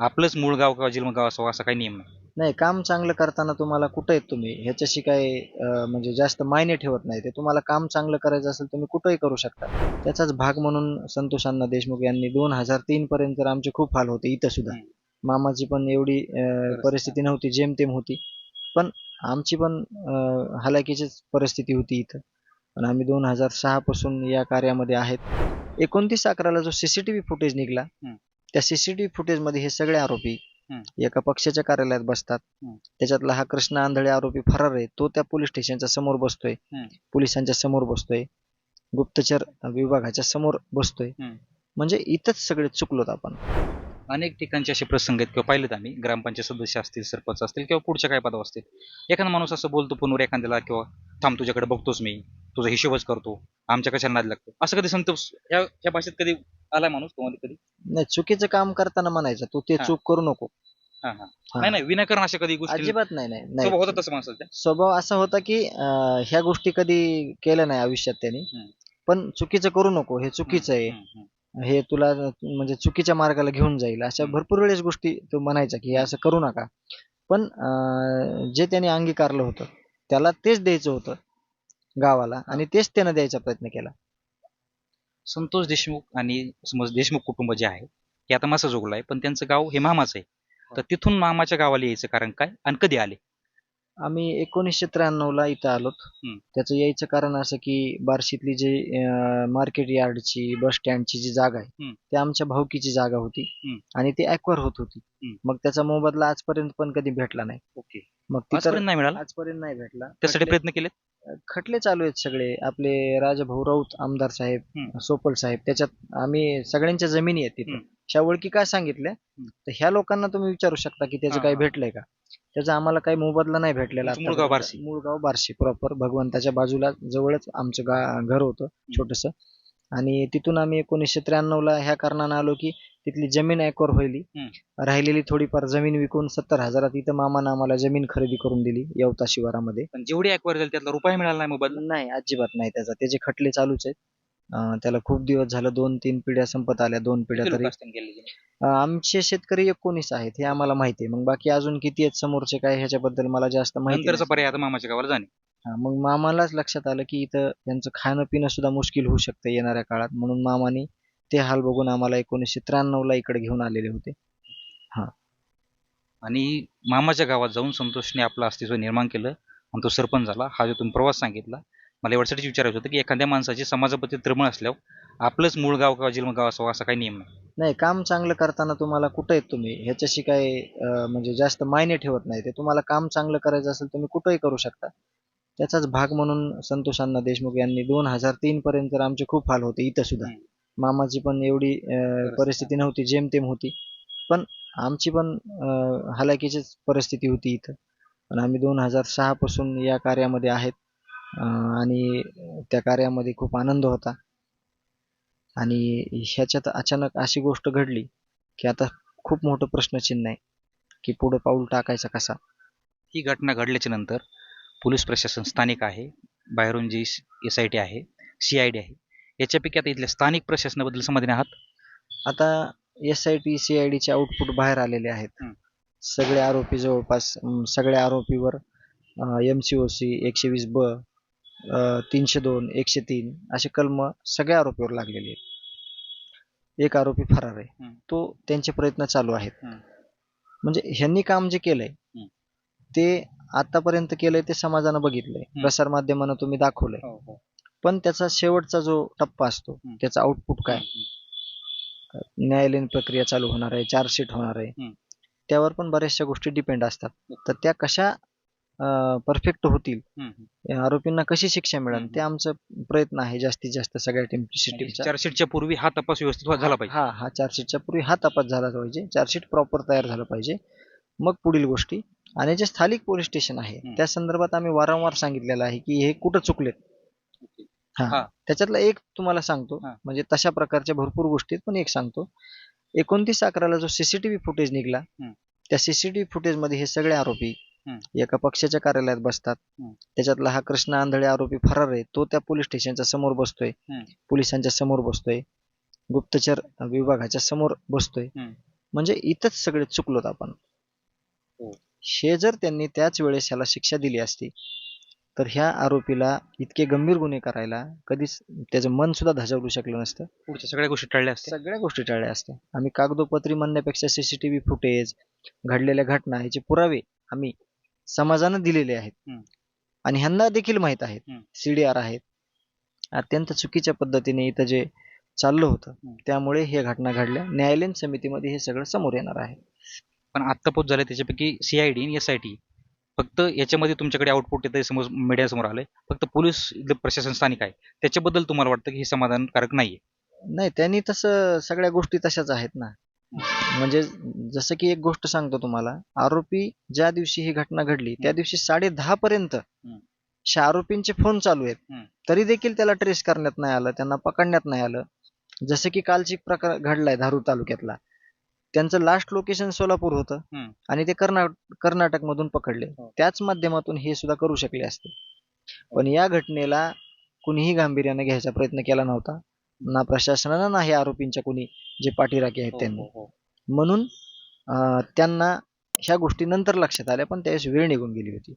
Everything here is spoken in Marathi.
आपलंच मूळ गाव किंवा जन्मगाव असावं असा काही नियम नाही. नाही, काम चांगलं करताना तुम्हाला कुठं आहेत तुम्ही ह्याच्याशी काही म्हणजे जास्त मायने ठेवत नाही. ते तुम्हाला काम चांगलं करायचं असेल तुम्ही कुठंही करू शकता. त्याचाच भाग म्हणून संतोष अण्णा देशमुख यांनी 2003 पर्यंत तर आमचे खूप हाल होते इथं सुद्धा. मामाची पण एवढी परिस्थिती नव्हती, जेमतेम होती. पण आमची पण हालाकीचीच परिस्थिती होती इथं. पण आम्ही 2006 पासून या कार्यामध्ये आहेत. 29/11ला जो सीसीटीव्ही फुटेज निघाला, त्या सीसीटीव्ही फुटेजमध्ये हे सगळे आरोपी एका पक्षाच्या कार्यालयात बसतात. त्याच्यातला हा कृष्ण आंधळे आरोपी फरार आहे. तो त्या पोलीस स्टेशनच्या समोर बसतोय, पोलिसांच्या समोर बसतोय, गुप्तचर विभागाच्या समोर बसतोय. म्हणजे इथंच सगळे चुकलोत आपण. अनेक ठिकाणचे असे प्रसंग आहेत किंवा पाहिलेत आम्ही, ग्रामपंचायत सदस्य असतील, सरपंच असतील किंवा पुढच्या काय पदावर असतील. एखादा माणूस असं बोलतो फोनवर एखाद्याला, किंवा थांब तुझ्याकडे बघतोच मी, तुझा हिशोबच करतो, आमच्या कशाला नाद लागतो, असं कधी संतोष या भाषेत कधी आलाय माणूस तुम्हाला कधी? नाही, चुकीचं काम करताना म्हणायचं तू ते चूक करू नको. नाही नाही, विनाकारण अशा कधी गोष्टी अजिबात नाही नाही स्वभाव नाही. होता तसं माणसाच्या. स्वभाव असा होता की ह्या गोष्टी कधी केल्या नाही आयुष्यात त्यांनी. पण चुकीचं करू नको, हे चुकीचं आहे, हे तुला म्हणजे चुकीच्या मार्गाला घेऊन जाईल, अशा भरपूर वेळेस गोष्टी तो म्हणायचा की हे असं करू नका. पण जे त्याने अंगीकारलं होतं त्याला तेच द्यायचं होतं गावाला, आणि तेच त्यानं द्यायचा प्रयत्न केला. संतोष देशमुख आणि समज देशमुख कुटुंब जे आहे हे आता मासा जोगलं आहे, पण त्यांचं गाव हे मामाचं आहे. तर तिथून मामाच्या गावाला यायचं कारण काय आणि कधी आले? आम्ही 1993ला इथं आलोत. त्याचं यायचं कारण असं की बार्शीतली जी मार्केट यार्डची, बस स्टँडची जी जागा आहे ती आमच्या भाऊकीची जागा होती आणि ती ॲक्वायर होत होती. मग त्याचा मोबदला आजपर्यंत पण कधी भेटला नाही. ओके. मग ती तर आजपर्यंत नाही मिळाला? आजपर्यंत नाही भेटला. त्यासाठी प्रयत्न केले? खटले चालू आहेत सगळे. आपले राजाभाऊ राऊत आमदार साहेब, सोपल साहेब, त्याच्यात आम्ही सगळ्यांच्या जमिनी आहेत तिथं. ह्या ओळखी काय सांगितल्या तर ह्या लोकांना तुम्ही विचारू शकता की त्याचं काही भेटलंय का. त्याचा आम्हाला काही मोबदला नाही भेटलेला. मूळ गाव बार्शी? मूळ गाव बार्शी प्रॉपर, भगवंताच्या बाजूला जवळच आमचं घर होतं छोटस. आणि तिथून आम्ही 1993ला ह्या कारणानं आलो की तिथली जमीन ॲक्वायर व्हायली. राहिलेली थोडीफार जमीन विकून 70,000 इथं मामानं आम्हाला जमीन खरेदी करून दिली येवता शिवारामध्ये. पण जेवढी ॲक्वायर झाली त्यातला रुपया मिळाला नाही मोबदला? नाही, अजिबात नाही. त्याचे खटले चालूच आहेत. त्याला खूप दिवस झालं, 2-3 पिढ्या संपत आल्या, 2 पिढ्या किती तरी. लोक असतील गेलेले? आमचे शेतकरी 19 आहेत हे आम्हाला माहिती आहे. मग बाकी अजून किती आहेत समोरचे काय ह्याच्याबद्दल मला जास्त माहिती नंतरचा नाही. पर्याय आता मामाच्या गावाला जाणे. मग मामालाच लक्षात आलं की इथं त्यांचं खाणं पिणं सुद्धा मुश्किल होऊ शकतं येणाऱ्या काळात, म्हणून मामाने ते हाल बघून आम्हाला 1993ला इकडे घेऊन आलेले होते. आणि मामाच्या गावात जाऊन संतोषने आपलं अस्तित्व निर्माण केलं आणि तो सरपंच झाला. हा जो तुम्ही प्रवास सांगितला, मला एवढ्यासाठीच विचारायचं होतं की एखाद्या माणसाची समाजाप्रती तळमळ असल्यावर आपलंच मूळ गाव किंवा जन्मगाव असावं असा काही नियम नाही. नाही, काम चांगलं करताना तुम्हाला कुठं आहेत तुम्ही ह्याच्याशी काही म्हणजे जास्त मायने ठेवत नाही. ते तुम्हाला काम चांगलं करायचं असेल तुम्ही कुठंही करू शकता. त्याचाच भाग म्हणून संतोष अण्णा देशमुख यांनी 2003 पर्यंत तर आमचे खूप हाल होते इथं सुद्धा. मामाची पण एवढी परिस्थिती नव्हती, जेमतेम होती. पण आमची पण हालाकीचीच परिस्थिती होती इथं. पण आम्ही 2006 पासून या कार्यामध्ये आहेत. आणि त्या कार्यामध्ये खूप आनंद होता. आणि ह्याच्यात अचानक अशी गोष्ट घडली की आता खूप मोठं प्रश्नचिन्ह आहे की पुढं पाऊल टाकायचा कसा. ही घटना घडल्याच्या नंतर पोलीस प्रशासन स्थानिक आहे, बाहेरून जी SIT आहे, CID आहे, याच्यापैकी आता इथल्या स्थानिक प्रशासनाबद्दल समाधानी आहात? आता SIT CIDचे आउटपुट बाहेर आलेले आहेत. सगळे आरोपी जवळपास सगळ्या आरोपीवर MCOC 120B 302 103 असे कलम सगळ्या आरोपीवर लागलेले आहेत. एक आरोपी फरार आहे, तो त्यांचे प्रयत्न चालू आहेत. म्हणजे ह्यांनी काम जे केलंय ते आतापर्यंत केलंय ते समाजानं बघितलंय, प्रसार माध्यमानं तुम्ही दाखवलंय. पण त्याचा शेवटचा जो टप्पा असतो त्याचा आउटपुट काय, न्यायालयीन प्रक्रिया चालू होणार आहे, चार्जशीट होणार आहे, त्यावर पण बऱ्याचशा गोष्टी डिपेंड असतात. तर त्या कशा परफेक्ट होतील, आरोपींना कशी शिक्षा मिळेल, ते आमचा प्रयत्न आहे जास्तीत जास्त सगळ्या टीमचा. चार्जशीटच्या पूर्वी हा तपास व्यवस्थित झाला पाहिजे. हा चार्जशीटच्या पूर्वी हा तपास झाला पाहिजे, चार्जशीट प्रॉपर तयार झालं पाहिजे, मग पुढील गोष्टी. आणि जे स्थानिक पोलीस स्टेशन आहे त्या संदर्भात आम्ही वारंवार सांगितलेलं आहे की हे कुठं चुकलेत. त्याच्यातला एक तुम्हाला सांगतो, म्हणजे तशा प्रकारच्या भरपूर गोष्टी पण एक सांगतो. 29/11ला जो सीसीटीव्ही फुटेज निघाला, त्या सीसीटीव्ही फुटेज मध्ये हे सगळे आरोपी एका पक्षाच्या कार्यालयात बसतात. त्याच्यातला हा कृष्ण आंधळे आरोपी फरार आहे, तो त्या पोलीस स्टेशनच्या समोर बसतोय, पोलिसांच्या समोर बसतोय, गुप्तचर विभागाच्या समोर बसतोय. म्हणजे इथंच सगळे चुकलोत आपण. हो. हे जर त्यांनी त्याच वेळेस ह्याला शिक्षा दिली असती तर ह्या आरोपीला इतके गंभीर गुन्हे करायला कधीच त्याचं मन सुद्धा धजावू शकलं नसतं. पुढच्या सगळ्या गोष्टी टळल्या असत्या. सगळ्या गोष्टी टाळल्या असत्या. आम्ही कागदोपत्री म्हणण्यापेक्षा सीसीटीव्ही फुटेज, घडलेल्या घटना याचे पुरावे आम्ही समाजानं दिलेले आहेत. हम्म. आणि ह्यांना देखील माहीत आहेत. हम्म. CDR आहेत. अत्यंत चुकीच्या पद्धतीने इथं जे चाललं होतं हम्म. त्यामुळे हे घटना घडल्या. न्यायालयीन समितीमध्ये हे सगळं समोर येणार आहे. पण आत्ता पोच झालं त्याच्यापैकी CID आणि SIT फक्त याच्यामध्ये तुमच्याकडे आउटपुट येतं समोर मीडियासमोर आलंय. फक्त पोलीस इथलं प्रशासन स्थानिक आहे. त्याच्याबद्दल तुम्हाला वाटतं की हे समाधानकारक नाहीये? नाही, त्यांनी तसं सगळ्या गोष्टी तशाच आहेत ना. म्हणजे जसं की एक गोष्ट सांगतो तुम्हाला, आरोपी ज्या दिवशी ही घटना घडली त्या दिवशी 10:30 पर्यंत आरोपींचे फोन चालू आहेत. हम्म. तरी देखील त्याला ट्रेस करण्यात नाही आलं, त्यांना पकडण्यात नाही आलं. जसं की कालची प्रकार घडलाय धारूर तालुक्यातला. त्यांचं लास्ट लोकेशन सोलापूर होतं हम्म. आणि ते कर्नाटक मधून पकडले. हो. त्याच माध्यमातून हे सुद्धा करू शकले असते. पण या घटनेला कुणीही गांभीर्याने घ्यायचा प्रयत्न केला नव्हता. ना प्रशासनानं ना हे आरोपींच्या कोणी जे पाठीराखे आहेत त्यांनी. म्हणून त्यांना ह्या गोष्टी नंतर लक्षात आल्या पण त्यावेळेस वेळ निघून गेली होती.